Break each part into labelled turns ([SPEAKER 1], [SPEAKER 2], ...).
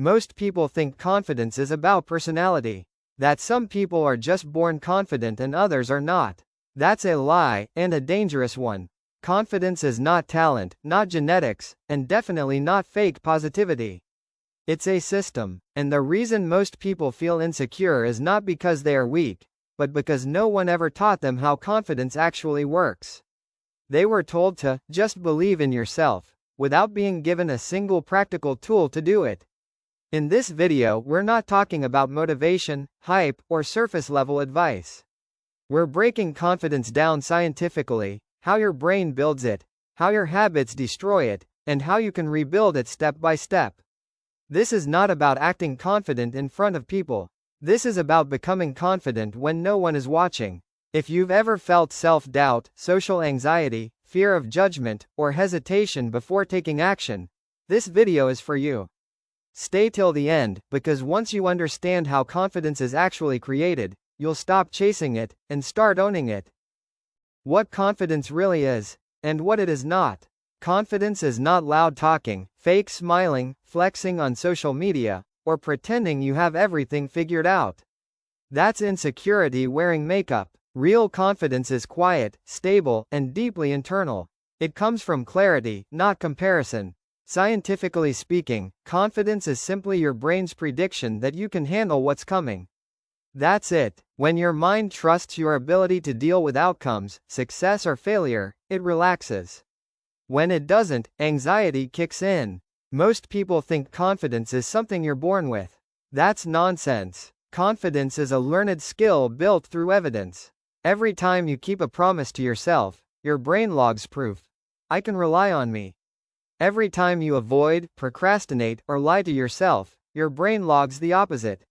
[SPEAKER 1] Most people think confidence is about personality. That some people are just born confident and others are not. That's a lie, and a dangerous one. Confidence is not talent, not genetics, and definitely not fake positivity. It's a system, and the reason most people feel insecure is not because they are weak, but because no one ever taught them how confidence actually works. They were told to just believe in yourself, without being given a single practical tool to do it. In this video, we're not talking about motivation, hype, or surface-level advice. We're breaking confidence down scientifically, how your brain builds it, how your habits destroy it, and how you can rebuild it step by step. This is not about acting confident in front of people. This is about becoming confident when no one is watching. If you've ever felt self-doubt, social anxiety, fear of judgment, or hesitation before taking action, this video is for you. Stay till the end, because once you understand how confidence is actually created, you'll stop chasing it, and start owning it. What confidence really is, and what it is not. Confidence is not loud talking, fake smiling, flexing on social media, or pretending you have everything figured out. That's insecurity wearing makeup. Real confidence is quiet, stable, and deeply internal. It comes from clarity, not comparison. Scientifically speaking, confidence is simply your brain's prediction that you can handle what's coming. That's it. When your mind trusts your ability to deal with outcomes, success or failure, it relaxes. When it doesn't, anxiety kicks in. Most people think confidence is something you're born with. That's nonsense. Confidence is a learned skill built through evidence. Every time you keep a promise to yourself, your brain logs proof. I can rely on me. Every time you avoid, procrastinate, or lie to yourself, your brain logs the opposite.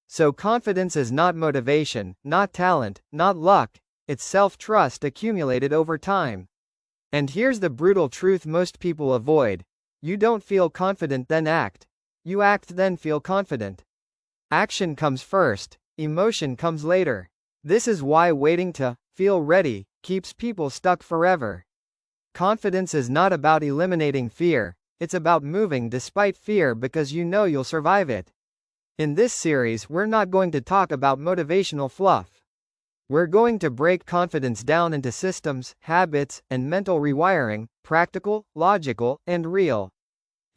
[SPEAKER 1] So confidence is not motivation, not talent, not luck, it's self-trust accumulated over time. And here's the brutal truth most people avoid. You don't feel confident then act. You act then feel confident. Action comes first, emotion comes later. This is why waiting to feel ready keeps people stuck forever. Confidence is not about eliminating fear, it's about moving despite fear because you know you'll survive it. In this series, we're not going to talk about motivational fluff. We're going to break confidence down into systems, habits, and mental rewiring, practical, logical, and real.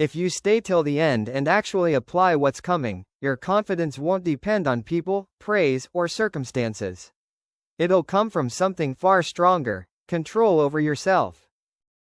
[SPEAKER 1] If you stay till the end and actually apply what's coming, your confidence won't depend on people, praise, or circumstances. It'll come from something far stronger: control over yourself.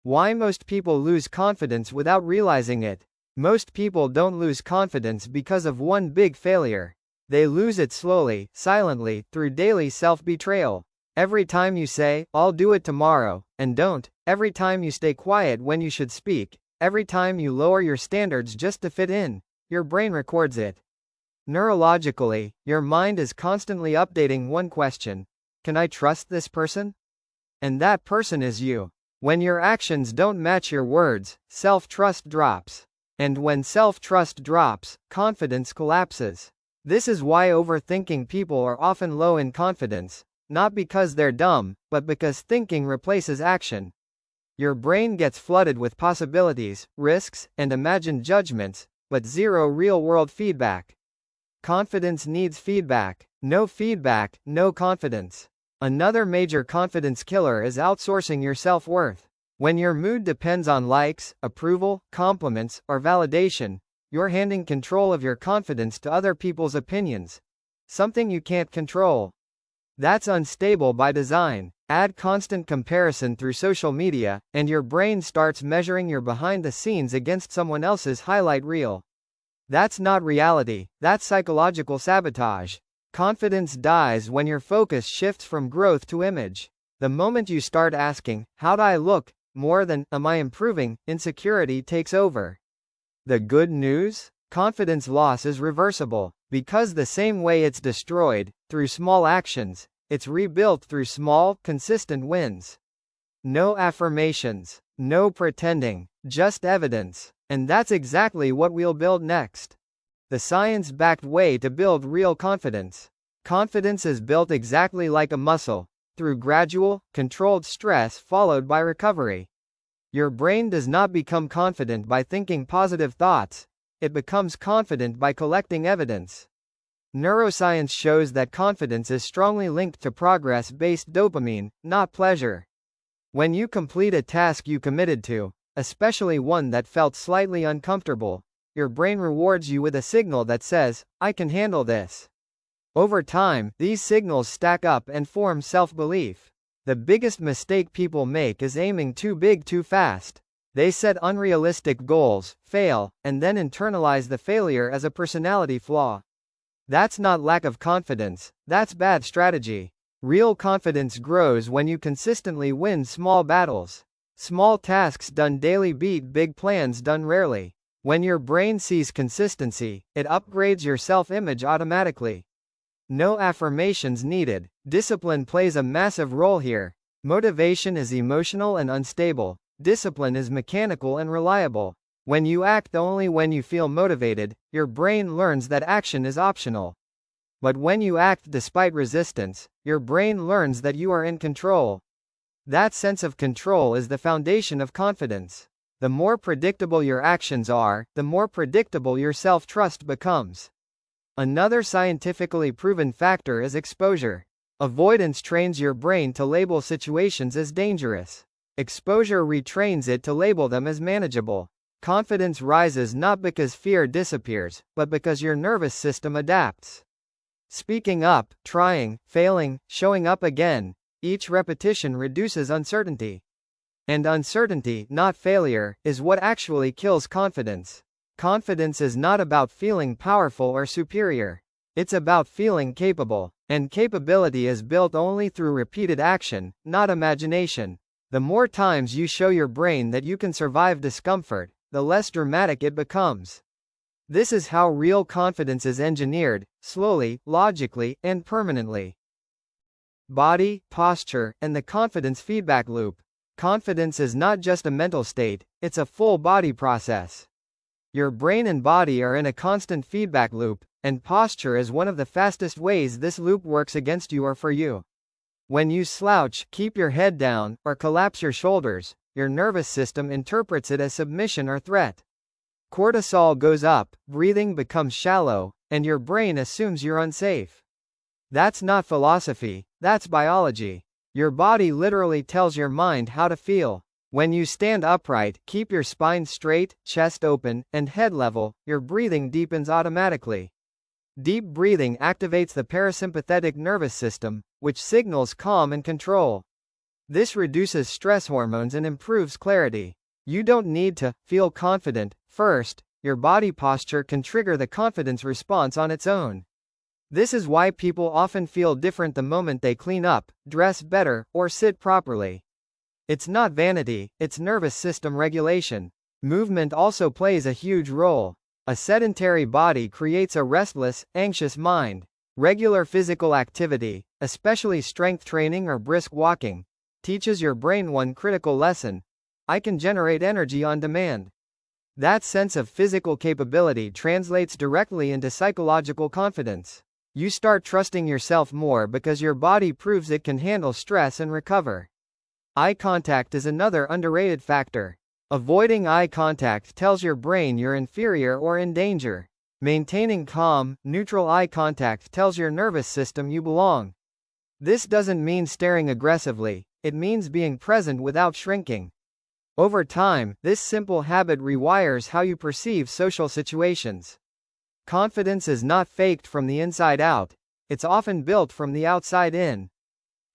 [SPEAKER 1] Why most people lose confidence without realizing it? Most people don't lose confidence because of one big failure. They lose it slowly, silently, through daily self-betrayal. Every time you say, "I'll do it tomorrow," and don't, every time you stay quiet when you should speak, every time you lower your standards just to fit in, your brain records it. Neurologically, your mind is constantly updating one question: can I trust this person? And that person is you. When your actions don't match your words, self-trust drops. And when self-trust drops, confidence collapses. This is why overthinking people are often low in confidence, not because they're dumb, but because thinking replaces action. Your brain gets flooded with possibilities, risks, and imagined judgments, but zero real-world feedback. Confidence needs feedback. No feedback, no confidence. Another major confidence killer is outsourcing your self-worth. When your mood depends on likes, approval, compliments, or validation, you're handing control of your confidence to other people's opinions. Something you can't control. That's unstable by design. Add constant comparison through social media, and your brain starts measuring your behind the scenes against someone else's highlight reel. That's not reality, that's psychological sabotage. Confidence dies when your focus shifts from growth to image. The moment you start asking, "How do I look?" more than, "Am I improving?" insecurity takes over. The good news? Confidence loss is reversible. Because the same way it's destroyed, through small actions, it's rebuilt through small, consistent wins. No affirmations, no pretending, just evidence. And that's exactly what we'll build next. The science-backed way to build real confidence. Confidence is built exactly like a muscle, through gradual, controlled stress followed by recovery. Your brain does not become confident by thinking positive thoughts. it becomes confident by collecting evidence. Neuroscience shows that confidence is strongly linked to progress-based dopamine, not pleasure. When you complete a task you committed to, especially one that felt slightly uncomfortable, your brain rewards you with a signal that says, "I can handle this." Over time, these signals stack up and form self-belief. The biggest mistake people make is aiming too big too fast. They set unrealistic goals, fail, and then internalize the failure as a personality flaw. That's not lack of confidence, that's bad strategy. Real confidence grows when you consistently win small battles. Small tasks done daily beat big plans done rarely. When your brain sees consistency, it upgrades your self-image automatically. No affirmations needed. Discipline plays a massive role here. Motivation is emotional and unstable. Discipline is mechanical and reliable. When you act only when you feel motivated, your brain learns that action is optional. But when you act despite resistance, your brain learns that you are in control. That sense of control is the foundation of confidence. The more predictable your actions are, the more predictable your self-trust becomes. Another scientifically proven factor is exposure. Avoidance trains your brain to label situations as dangerous. Exposure retrains it to label them as manageable. Confidence rises not because fear disappears, but because your nervous system adapts. Speaking up, trying, failing, showing up again, each repetition reduces uncertainty. And uncertainty, not failure, is what actually kills confidence. Confidence is not about feeling powerful or superior. It's about feeling capable. And capability is built only through repeated action, not imagination. The more times you show your brain that you can survive discomfort, the less dramatic it becomes. This is how real confidence is engineered, slowly, logically, and permanently. Body, posture, and the confidence feedback loop. Confidence is not just a mental state, it's a full body process. Your brain and body are in a constant feedback loop, and posture is one of the fastest ways this loop works against you or for you. When you slouch, keep your head down, or collapse your shoulders, your nervous system interprets it as submission or threat. Cortisol goes up, breathing becomes shallow, and your brain assumes you're unsafe. That's not philosophy, that's biology. Your body literally tells your mind how to feel. When you stand upright, keep your spine straight, chest open, and head level, your breathing deepens automatically. Deep breathing activates the parasympathetic nervous system, which signals calm and control. This reduces stress hormones and improves clarity. You don't need to feel confident first, your body posture can trigger the confidence response on its own. This is why people often feel different the moment they clean up, dress better, or sit properly. It's not vanity, it's nervous system regulation. Movement also plays a huge role. A sedentary body creates a restless, anxious mind. Regular physical activity, especially strength training or brisk walking, teaches your brain one critical lesson: I can generate energy on demand. That sense of physical capability translates directly into psychological confidence. You start trusting yourself more because your body proves it can handle stress and recover. Eye contact is another underrated factor. Avoiding eye contact tells your brain you're inferior or in danger. Maintaining calm, neutral eye contact tells your nervous system you belong. This doesn't mean staring aggressively, it means being present without shrinking. Over time, this simple habit rewires how you perceive social situations. Confidence is not faked from the inside out, it's often built from the outside in.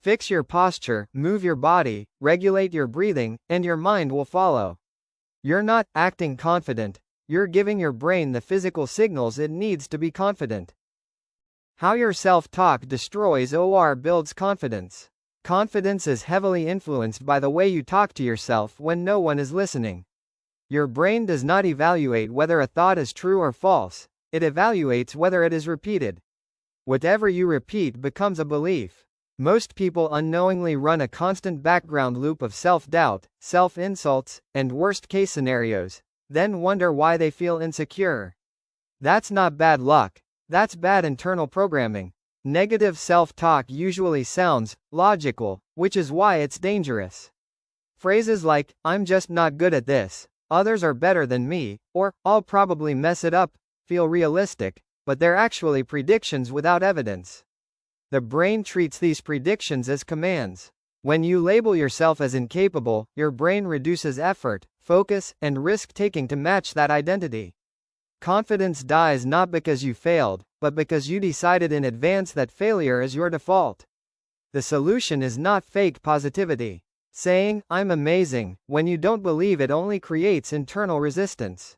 [SPEAKER 1] Fix your posture, move your body, regulate your breathing, and your mind will follow. You're not acting confident, you're giving your brain the physical signals it needs to be confident. How your self-talk destroys or builds confidence. Confidence is heavily influenced by the way you talk to yourself when no one is listening. Your brain does not evaluate whether a thought is true or false, it evaluates whether it is repeated. Whatever you repeat becomes a belief. Most people unknowingly run a constant background loop of self-doubt, self-insults, and worst-case scenarios, then wonder why they feel insecure. That's not bad luck, that's bad internal programming. Negative self-talk usually sounds logical, which is why it's dangerous. Phrases like, "I'm just not good at this," others are better than me, or I'll probably mess it up, feel realistic, but they're actually predictions without evidence. The brain treats these predictions as commands. When you label yourself as incapable, your brain reduces effort, focus, and risk-taking to match that identity. Confidence dies not because you failed, but because you decided in advance that failure is your default. The solution is not fake positivity. Saying, "I'm amazing," when you don't believe it only creates internal resistance.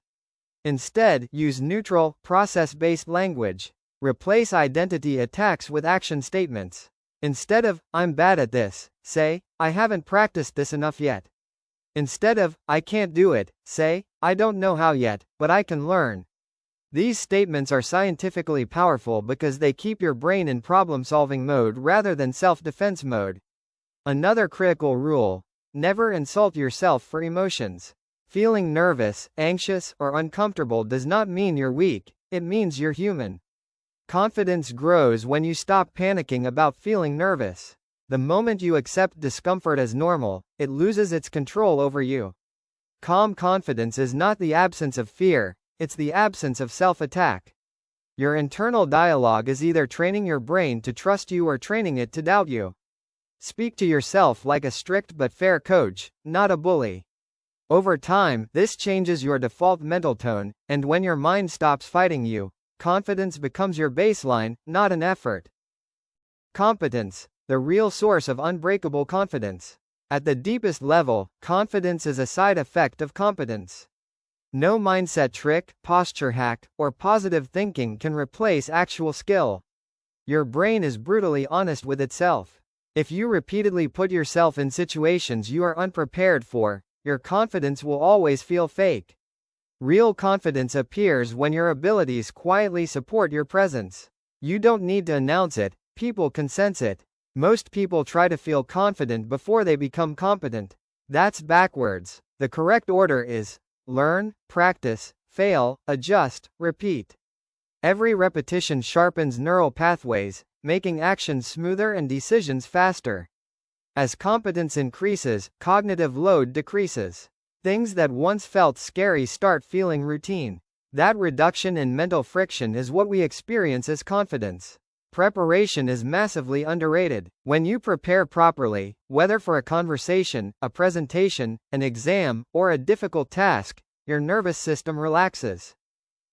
[SPEAKER 1] Instead, use neutral, process-based language. Replace identity attacks with action statements. Instead of, "I'm bad at this," say, "I haven't practiced this enough yet." Instead of, "I can't do it," say, "I don't know how yet, but I can learn." These statements are scientifically powerful because they keep your brain in problem-solving mode rather than self-defense mode. Another critical rule: never insult yourself for emotions. Feeling nervous, anxious, or uncomfortable does not mean you're weak, it means you're human. Confidence grows when you stop panicking about feeling nervous. The moment you accept discomfort as normal, it loses its control over you. Calm confidence is not the absence of fear, it's the absence of self-attack. Your internal dialogue is either training your brain to trust you or training it to doubt you. Speak to yourself like a strict but fair coach, not a bully. Over time, this changes your default mental tone, and when your mind stops fighting you, confidence becomes your baseline, not an effort. Competence, the real source of unbreakable confidence. At the deepest level, confidence is a side effect of competence. No mindset trick, posture hack, or positive thinking can replace actual skill. Your brain is brutally honest with itself. If you repeatedly put yourself in situations you are unprepared for, your confidence will always feel fake. Real confidence appears when your abilities quietly support your presence. You don't need to announce it, people can sense it. Most people try to feel confident before they become competent. That's backwards. The correct order is: learn, practice, fail, adjust, repeat. Every repetition sharpens neural pathways, making actions smoother and decisions faster. As competence increases, cognitive load decreases. Things that once felt scary start feeling routine. That reduction in mental friction is what we experience as confidence. Preparation is massively underrated. When you prepare properly, whether for a conversation, a presentation, an exam, or a difficult task, your nervous system relaxes.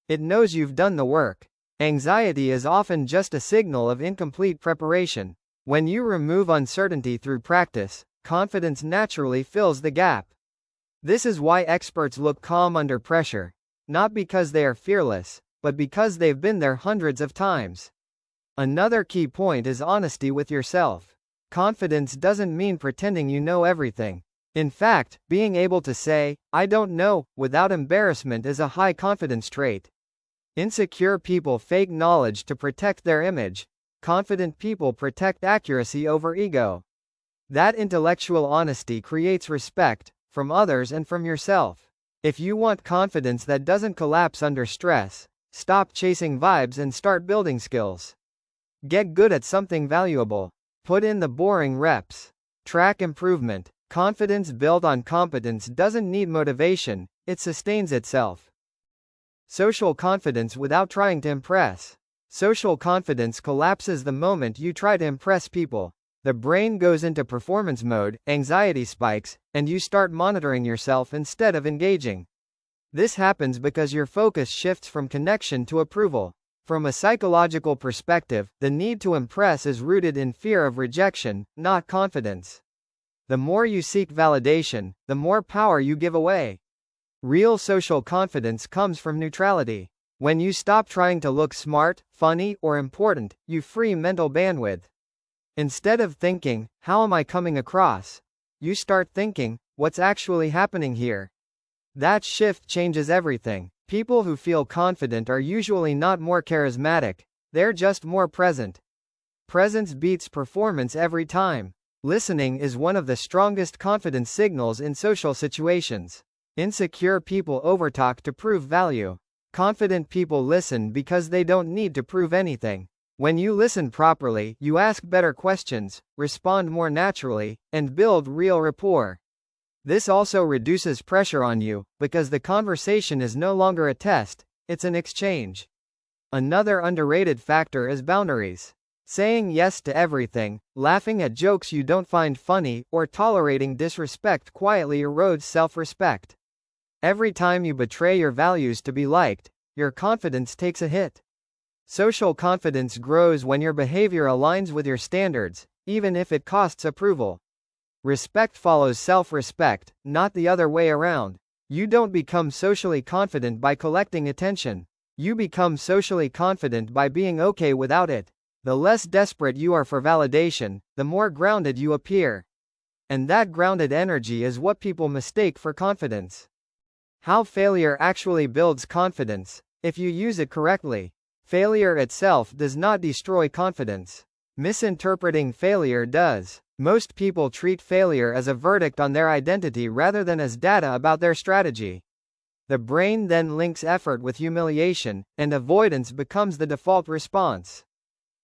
[SPEAKER 1] It knows you've done the work. Anxiety is often just a signal of incomplete preparation. When you remove uncertainty through practice, confidence naturally fills the gap. This is why experts look calm under pressure, not because they are fearless, but because they've been there hundreds of times. Another key point is honesty with yourself. Confidence doesn't mean pretending you know everything. In fact, being able to say, "I don't know," without embarrassment is a high confidence trait. Insecure people fake knowledge to protect their image. Confident people protect accuracy over ego. That intellectual honesty creates respect, from others and from yourself. If you want confidence that doesn't collapse under stress, stop chasing vibes and start building skills. Get good at something valuable. Put in the boring reps. Track improvement. Confidence built on competence doesn't need motivation, it sustains itself. Social confidence without trying to impress. Social confidence collapses the moment you try to impress people. The brain goes into performance mode, anxiety spikes, and you start monitoring yourself instead of engaging. This happens because your focus shifts from connection to approval. From a psychological perspective, the need to impress is rooted in fear of rejection, not confidence. The more you seek validation, the more power you give away. Real social confidence comes from neutrality. When you stop trying to look smart, funny, or important, you free mental bandwidth. Instead of thinking, "How am I coming across?" you start thinking, "What's actually happening here?" That shift changes everything. People who feel confident are usually not more charismatic, they're just more present. Presence beats performance every time. Listening is one of the strongest confidence signals in social situations. Insecure people overtalk to prove value. Confident people listen because they don't need to prove anything. When you listen properly, you ask better questions, respond more naturally, and build real rapport. This also reduces pressure on you, because the conversation is no longer a test, it's an exchange. Another underrated factor is boundaries. Saying yes to everything, laughing at jokes you don't find funny, or tolerating disrespect quietly erodes self-respect. Every time you betray your values to be liked, your confidence takes a hit. Social confidence grows when your behavior aligns with your standards, even if it costs approval. Respect follows self-respect, not the other way around. You don't become socially confident by collecting attention. You become socially confident by being okay without it. The less desperate you are for validation, the more grounded you appear. And that grounded energy is what people mistake for confidence. How failure actually builds confidence. If you use it correctly, failure itself does not destroy confidence. Misinterpreting failure does. Most people treat failure as a verdict on their identity rather than as data about their strategy. The brain then links effort with humiliation, and avoidance becomes the default response.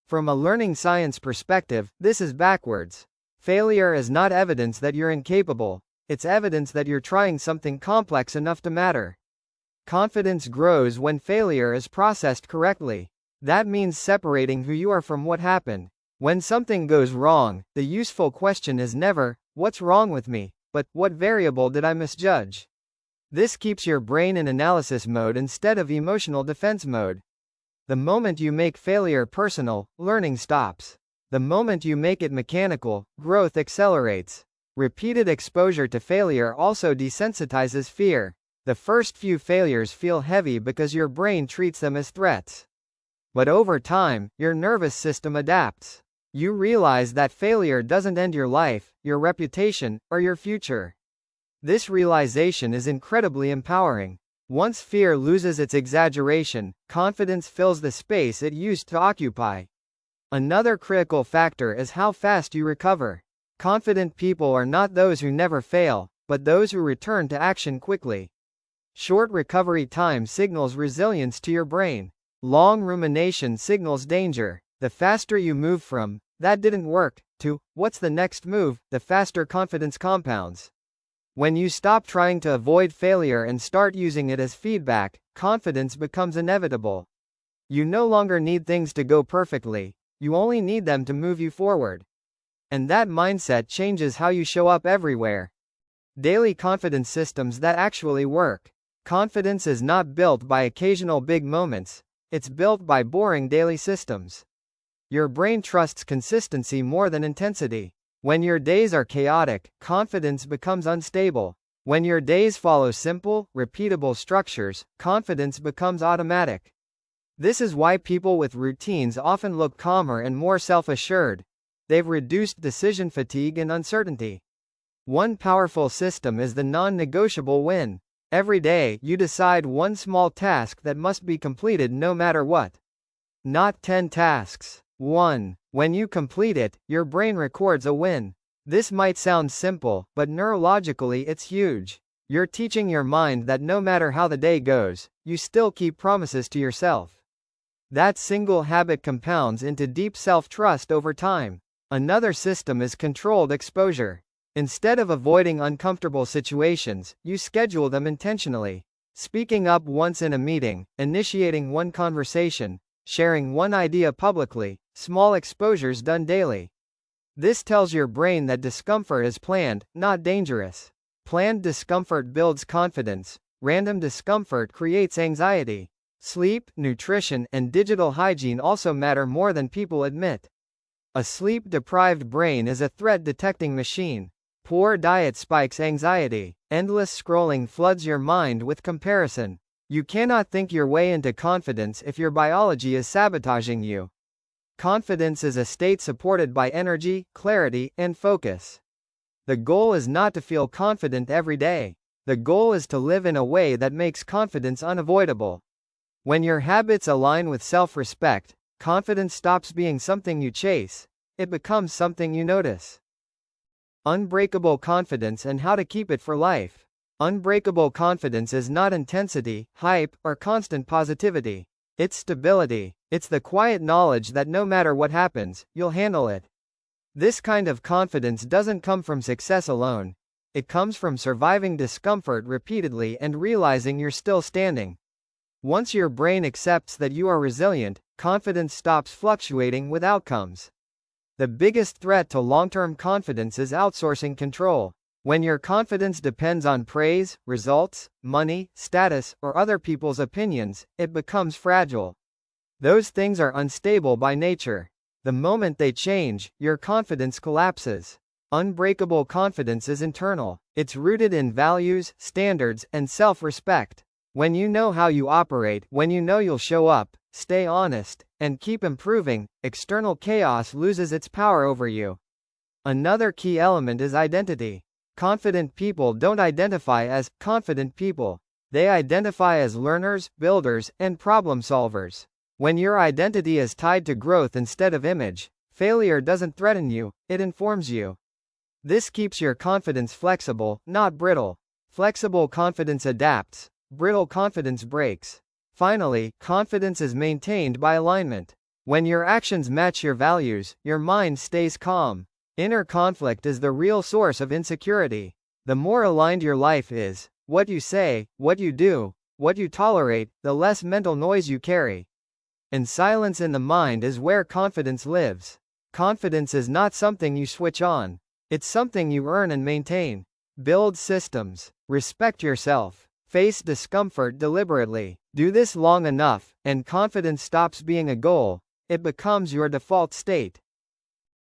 [SPEAKER 1] From a learning science perspective, this is backwards. Failure is not evidence that you're incapable, it's evidence that you're trying something complex enough to matter. Confidence grows when failure is processed correctly. That means separating who you are from what happened. When something goes wrong, the useful question is never, "What's wrong with me?" but, "What variable did I misjudge?" This keeps your brain in analysis mode instead of emotional defense mode. The moment you make failure personal, learning stops. The moment you make it mechanical, growth accelerates. Repeated exposure to failure also desensitizes fear. The first few failures feel heavy because your brain treats them as threats. But over time, your nervous system adapts. You realize that failure doesn't end your life, your reputation, or your future. This realization is incredibly empowering. Once fear loses its exaggeration, confidence fills the space it used to occupy. Another critical factor is how fast you recover. Confident people are not those who never fail, but those who return to action quickly. Short recovery time signals resilience to your brain. Long rumination signals danger. The faster you move from, "That didn't work," to, "What's the next move?" the faster confidence compounds. When you stop trying to avoid failure and start using it as feedback, confidence becomes inevitable. You no longer need things to go perfectly, you only need them to move you forward. And that mindset changes how you show up everywhere. Daily confidence systems that actually work. Confidence is not built by occasional big moments, it's built by boring daily systems. Your brain trusts consistency more than intensity. When your days are chaotic, confidence becomes unstable. When your days follow simple, repeatable structures, confidence becomes automatic. This is why people with routines often look calmer and more self-assured. They've reduced decision fatigue and uncertainty. One powerful system is the non-negotiable win. Every day, you decide one small task that must be completed no matter what. Not 10 tasks. 1. When you complete it, your brain records a win. This might sound simple, but neurologically it's huge. You're teaching your mind that no matter how the day goes, you still keep promises to yourself. That single habit compounds into deep self-trust over time. Another system is controlled exposure. Instead of avoiding uncomfortable situations, you schedule them intentionally. Speaking up once in a meeting, initiating one conversation, sharing one idea publicly, small exposures done daily. This tells your brain that discomfort is planned, not dangerous. Planned discomfort builds confidence. Random discomfort creates anxiety. Sleep, nutrition, and digital hygiene also matter more than people admit. A sleep-deprived brain is a threat-detecting machine. Poor diet spikes anxiety. Endless scrolling floods your mind with comparison. You cannot think your way into confidence if your biology is sabotaging you. Confidence is a state supported by energy, clarity, and focus. The goal is not to feel confident every day. The goal is to live in a way that makes confidence unavoidable. When your habits align with self-respect, confidence stops being something you chase. It becomes something you notice. Unbreakable confidence and how to keep it for life. Unbreakable confidence is not intensity, hype, or constant positivity. It's stability. It's the quiet knowledge that no matter what happens, you'll handle it. This kind of confidence doesn't come from success alone. It comes from surviving discomfort repeatedly and realizing you're still standing. Once your brain accepts that you are resilient, confidence stops fluctuating with outcomes. The biggest threat to long-term confidence is outsourcing control. When your confidence depends on praise, results, money, status, or other people's opinions, it becomes fragile. Those things are unstable by nature. The moment they change, your confidence collapses. Unbreakable confidence is internal. It's rooted in values, standards, and self-respect. When you know how you operate, when you know you'll show up, stay honest, and keep improving, external chaos loses its power over you. Another key element is identity. Confident people don't identify as confident people. They identify as learners, builders, and problem solvers. When your identity is tied to growth instead of image, failure doesn't threaten you, it informs you. This keeps your confidence flexible, not brittle. Flexible confidence adapts, brittle confidence breaks. Finally, confidence is maintained by alignment. When your actions match your values, your mind stays calm. Inner conflict is the real source of insecurity. The more aligned your life is, what you say, what you do, what you tolerate, the less mental noise you carry. And silence in the mind is where confidence lives. Confidence is not something you switch on. It's something you earn and maintain. Build systems. Respect yourself. Face discomfort deliberately. Do this long enough, and confidence stops being a goal. It becomes your default state.